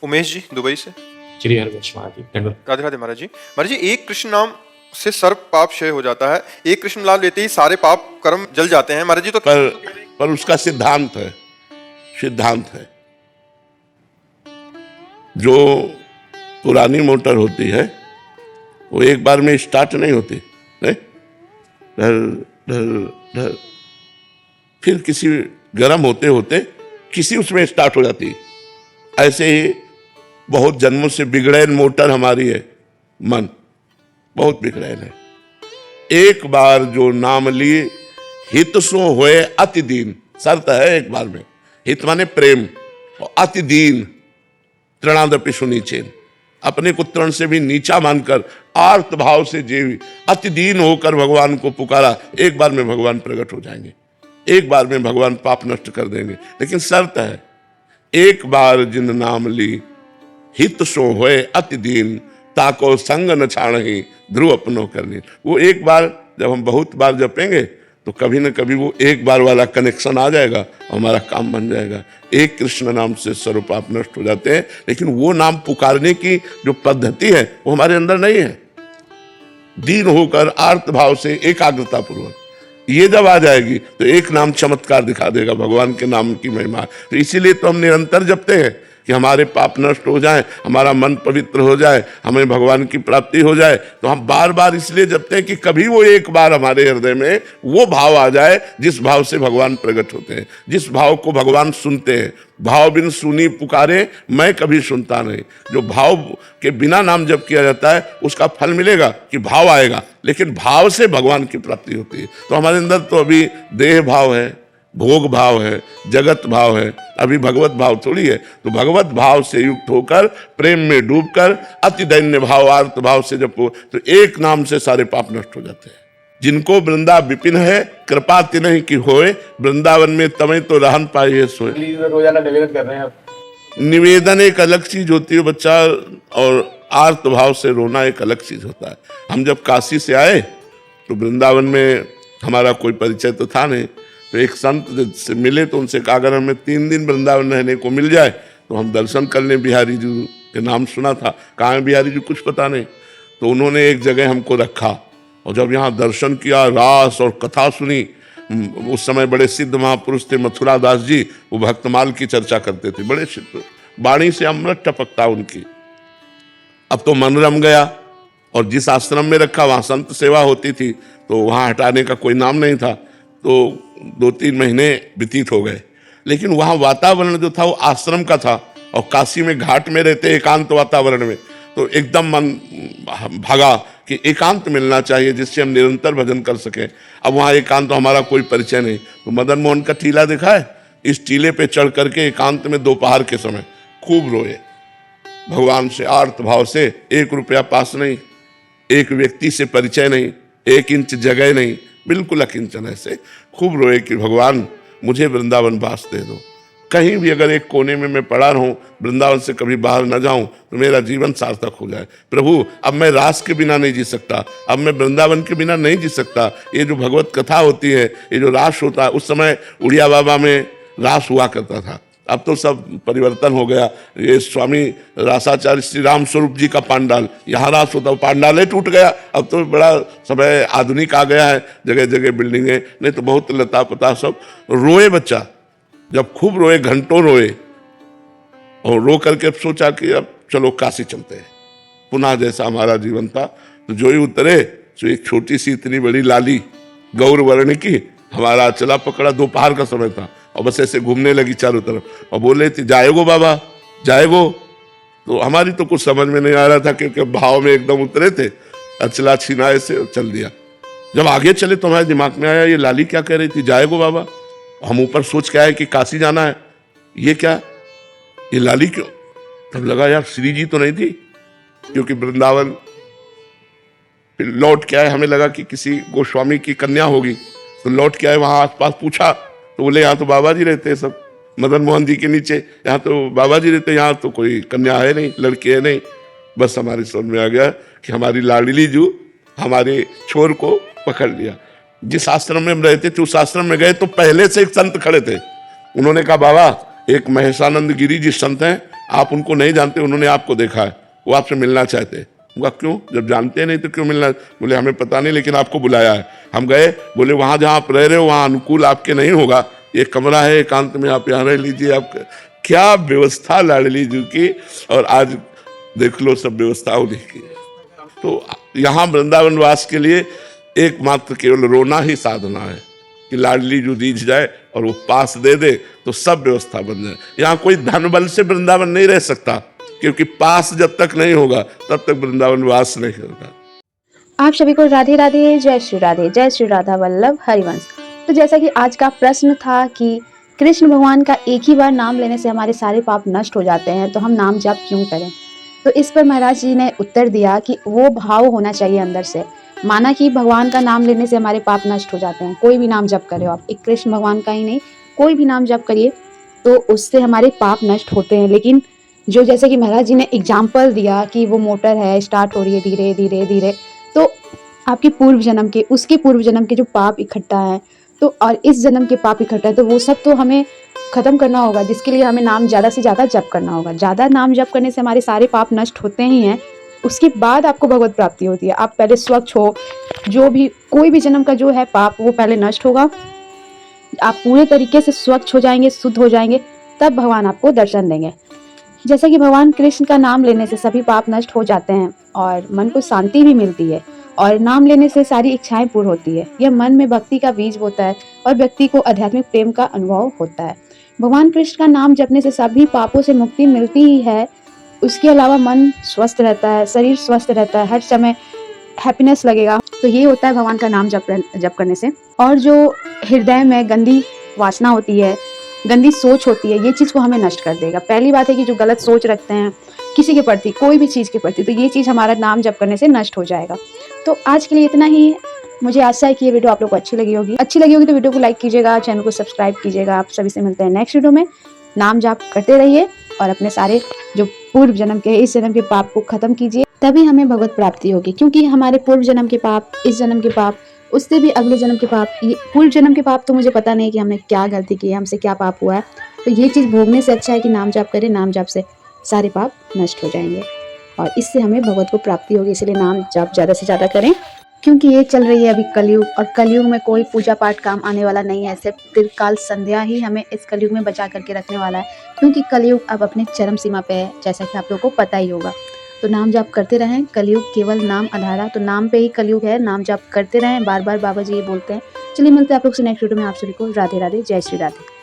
Umesh ji Dubai से। श्री हरिवंश महादेव। राधे राधे महाराज जी। महाराज जी, एक कृष्ण नाम से सर्व पाप क्षय हो जाता है, एक कृष्ण नाम लेते ही सारे पाप कर्म जल जाते हैं महाराज जी। तो पर उसका सिद्धांत है जो पुरानी मोटर होती है वो एक बार में स्टार्ट नहीं होती, नहीं? ढर ढर ढर फिर किसी गर्म होते होते किसी उसमें स्टार्ट हो जाती है। ऐसे ही बहुत जन्मों से बिगड़ैन मोटर हमारी है, मन बहुत बिगड़ैन है। एक बार जो नाम लिए हित सो होए अति दीन, शर्त है एक बार में। हित माने प्रेम, और अति दीन तृणादपि सुनीचेन, अपने को तृण से भी नीचा मानकर आर्त भाव से जीवी अति दीन होकर भगवान को पुकारा, एक बार में भगवान प्रकट हो जाएंगे, एक बार में भगवान पाप नष्ट कर देंगे। लेकिन शर्त है, एक बार जिन नाम ली हित सो होए अति दीन, ताको संग न छाणहि ध्रुव अपनो करनी। वो एक बार जब हम बहुत बार जपेंगे तो कभी न कभी वो एक बार वाला कनेक्शन आ जाएगा, हमारा काम बन जाएगा। एक कृष्ण नाम से सर्व पाप नष्ट हो जाते हैं। लेकिन वो नाम पुकारने की जो पद्धति है वो हमारे अंदर नहीं है। दीन होकर आर्त भाव से एकाग्रता पूर्वक ये जब आ जाएगी तो एक नाम चमत्कार दिखा देगा, भगवान के नाम की महिमा। तो इसीलिए तो हम निरंतर जपते हैं कि हमारे पाप नष्ट हो जाए, हमारा मन पवित्र हो जाए, हमें भगवान की प्राप्ति हो जाए। तो हम बार बार इसलिए जपते हैं कि कभी वो एक बार हमारे हृदय में वो भाव आ जाए जिस भाव से भगवान प्रकट होते हैं, जिस भाव को भगवान सुनते हैं। भाव बिन सुनी पुकारे मैं कभी सुनता नहीं। जो भाव के बिना नाम जप किया जाता है उसका फल मिलेगा कि भाव आएगा, लेकिन भाव से भगवान की प्राप्ति होती है। तो हमारे अंदर तो अभी देह भाव है, भोग भाव है, जगत भाव है, अभी भगवत भाव थोड़ी है। तो भगवत भाव से युक्त होकर प्रेम में डूबकर अति दैन्य भाव आर्त भाव से जपो तो एक नाम से सारे पाप नष्ट हो जाते हैं। जिनको वृंदा विपिन है कृपा तिन्हि की होए, वृंदावन में तमें तो रहन पाए सोए। रोजाना निवेदन कर रहे हैं आप? निवेदन एक अलग चीज होती है बच्चा, और आर्त भाव से रोना एक अलग चीज होता है। हम जब काशी से आए तो वृंदावन में हमारा कोई परिचय तो था नहीं, तो एक संत से मिले तो उनसे कहा अगर हमें 3 दिन वृंदावन रहने को मिल जाए तो हम दर्शन कर लें। बिहारी जी के नाम सुना था, कहाँ है बिहारी जी कुछ पता नहीं। तो उन्होंने एक जगह हमको रखा और जब यहाँ दर्शन किया, रास और कथा सुनी। उस समय बड़े सिद्ध महापुरुष थे मथुरा दास जी, वो भक्तमाल की चर्चा करते थे, बड़े सिद्ध, वाणी से अमृत टपकता उनकी। अब तो मन रम गया, और जिस आश्रम में रखा वहाँ संत सेवा होती थी तो वहाँ हटाने का कोई नाम नहीं था। तो 2-3 महीने व्यतीत हो गए, लेकिन वहाँ वातावरण जो था वो आश्रम का था, और काशी में घाट में रहते एकांत वातावरण में, तो एकदम मन भागा कि एकांत मिलना चाहिए जिससे हम निरंतर भजन कर सकें। अब वहाँ एकांत तो हमारा कोई परिचय नहीं, तो मदन मोहन का टीला देखा है, इस टीले पे चढ़ करके एकांत में दोपहर के समय खूब रोए भगवान से आर्त भाव से। 1 रुपया पास नहीं, एक व्यक्ति से परिचय नहीं, 1 इंच जगह नहीं, बिल्कुल अकिंचन ऐसे खूब रोए कि भगवान मुझे वृंदावन वास दे दो। कहीं भी अगर एक कोने में मैं पड़ा रहूं, वृंदावन से कभी बाहर न जाऊं तो मेरा जीवन सार्थक हो जाए। प्रभु अब मैं रास के बिना नहीं जी सकता, अब मैं वृंदावन के बिना नहीं जी सकता। ये जो भगवत कथा होती है, ये जो रास होता है, उस समय उड़िया बाबा में रास हुआ करता था, अब तो सब परिवर्तन हो गया। ये स्वामी रासाचार्य श्री राम स्वरूप जी का पांडाल, यहाँ रास होता, पांडाल टूट गया। अब तो बड़ा समय आधुनिक आ गया है, जगह जगह बिल्डिंगें, नहीं तो बहुत लता पता सब। रोए बच्चा, जब खूब रोए, घंटों रोए, और रो करके सोचा कि अब चलो काशी चलते हैं पुनः, जैसा हमारा जीवन था। तो जो ही उतरे तो एक छोटी सी इतनी बड़ी लाली गौर वर्ण की हमारा चला पकड़ा, दोपहर का समय था, और बस ऐसे घूमने लगी चारों तरफ, और बोले थी जाएगो बाबा जाएगो। तो हमारी तो कुछ समझ में नहीं आ रहा था, क्योंकि भाव में एकदम उतरे थे, अचला छीना से चल दिया। जब आगे चले तो हमारे दिमाग में आया ये लाली क्या कह रही थी, जाएगो बाबा। हम ऊपर सोच के आए कि काशी जाना है, ये क्या, ये लाली क्यों। तब लगा यार श्री जी तो नहीं थी, क्योंकि वृंदावन। फिर लौट के आए, हमें लगा कि किसी गोस्वामी की कन्या होगी, तो लौट के आए, वहां आसपास पूछा तो बोले यहाँ तो बाबा जी रहते हैं सब, मदन मोहन जी के नीचे, यहाँ तो बाबा जी रहते, यहाँ तो कोई कन्या है नहीं, लड़की है नहीं। बस हमारी समझ में आ गया कि हमारी लाडली जू हमारे छोर को पकड़ लिया। जिस आश्रम में हम रहते थे उस आश्रम में गए तो पहले से एक संत खड़े थे। उन्होंने कहा बाबा एक महेशानंद गिरी जी संत हैं, आप उनको नहीं जानते, उन्होंने आपको देखा है, वो आपसे मिलना चाहते हैं। उनका क्यों? जब जानते नहीं तो क्यों मिलना? बोले हमें पता नहीं, लेकिन आपको बुलाया है। हम गए, बोले वहाँ जहाँ आप रह रहे हो वहाँ अनुकूल आपके नहीं होगा, एक कमरा है एकांत में, आप यहाँ रह लीजिए। आप क्या व्यवस्था लाडली जी की, और आज देख लो सब व्यवस्था उन्हीं की। तो यहाँ वृंदावन वास के लिए एकमात्र केवल रोना ही साधना है कि लाडली जो रीझ जाए और वो पास दे दे तो सब व्यवस्था बन जाए। यहाँ कोई धन बल से वृंदावन नहीं रह सकता, क्योंकि पास जब तक नहीं होगा तब तक वृंदावन वास नहीं होगा। आप सभी को राधे राधे, जय श्री राधे, जय श्री राधा वल्लभ हरिवंश। तो जैसा कि आज का प्रश्न था कि कृष्ण भगवान का एक ही बार नाम लेने से हमारे सारे पाप नष्ट हो जाते हैं, तो हम नाम जप क्यों करें? तो इस पर महाराज जी ने उत्तर दिया कि वो भाव होना चाहिए अंदर से, माना कि भगवान का नाम लेने से हमारे पाप नष्ट हो जाते हैं। कोई भी नाम जप करे आप, एक कृष्ण भगवान का ही नहीं, कोई भी नाम जप करिए तो उससे हमारे पाप नष्ट होते हैं। लेकिन जो जैसे कि महाराज जी ने एग्जाम्पल दिया कि वो मोटर है, स्टार्ट हो रही है धीरे धीरे धीरे, तो आपके पूर्व जन्म के, उसके पूर्व जन्म के जो पाप इकट्ठा है, तो और इस जन्म के पाप इकट्ठा है, तो वो सब तो हमें खत्म करना होगा, जिसके लिए हमें नाम ज़्यादा से ज़्यादा जप करना होगा। ज़्यादा नाम जप करने से हमारे सारे पाप नष्ट होते ही हैं, उसके बाद आपको भगवत प्राप्ति होती है। आप पहले स्वच्छ हो, जो भी कोई भी जन्म का जो है पाप वो पहले नष्ट होगा, आप पूरे तरीके से स्वच्छ हो जाएंगे, शुद्ध हो जाएंगे, तब भगवान आपको दर्शन देंगे। जैसा कि भगवान कृष्ण का नाम लेने से सभी पाप नष्ट हो जाते हैं और मन को शांति भी मिलती है, और नाम लेने से सारी इच्छाएं पूर्ण होती है। यह मन में भक्ति का बीज होता है और व्यक्ति को आध्यात्मिक प्रेम का अनुभव होता है। भगवान कृष्ण का नाम जपने से सभी पापों से मुक्ति मिलती ही है, उसके अलावा मन स्वस्थ रहता है, शरीर स्वस्थ रहता है, हर समय हैप्पीनेस लगेगा। तो ये होता है भगवान का नाम जप करने से। और जो हृदय में गंदी वासना होती है, गंदी सोच होती है, ये चीज़ को हमें नष्ट कर देगा। पहली बात है कि जो गलत सोच रखते हैं किसी के प्रति, कोई भी चीज़ के प्रति, तो ये चीज़ हमारा नाम जप करने से नष्ट हो जाएगा। तो आज के लिए इतना ही। मुझे आशा है कि ये वीडियो आप लोग को अच्छी लगी होगी तो वीडियो को लाइक कीजिएगा, चैनल को सब्सक्राइब कीजिएगा। आप सभी से मिलते हैं नेक्स्ट वीडियो में। नाम जाप करते रहिए और अपने सारे जो पूर्व जन्म के, इस जन्म के पाप को खत्म कीजिए, तभी हमें भगवत प्राप्ति होगी। क्योंकि हमारे पूर्व जन्म के पाप, इस जन्म के पाप, उससे भी अगले जन्म के पाप, ये पूर्व जन्म के पाप तो मुझे पता नहीं कि हमने क्या गलती की है, हमसे क्या पाप हुआ है। तो ये चीज़ भोगने से अच्छा है कि नाम जाप करें। नाम जाप से सारे पाप नष्ट हो जाएंगे और इससे हमें भगवत को प्राप्ति होगी। इसलिए नाम जाप ज़्यादा से ज़्यादा करें, क्योंकि ये चल रही है अभी कलयुग, और कलयुग में कोई पूजा पाठ काम आने वाला नहीं है। सिर्फ त्रिकाल संध्या ही हमें इस कलयुग में बचा करके रखने वाला है, क्योंकि कलयुग अब अपने चरम सीमा पे है, जैसा कि आप लोगों को पता ही होगा। तो नाम जाप करते रहें। कलयुग केवल नाम आधारा, तो नाम पे ही कलयुग है। नाम जाप करते रहें, बार बार बाबा जी ये बोलते हैं। चलिए मिलते हैं आप लोग से नेक्स्ट वीडियो में। आप सभी को राधे राधे, जय श्री राधे।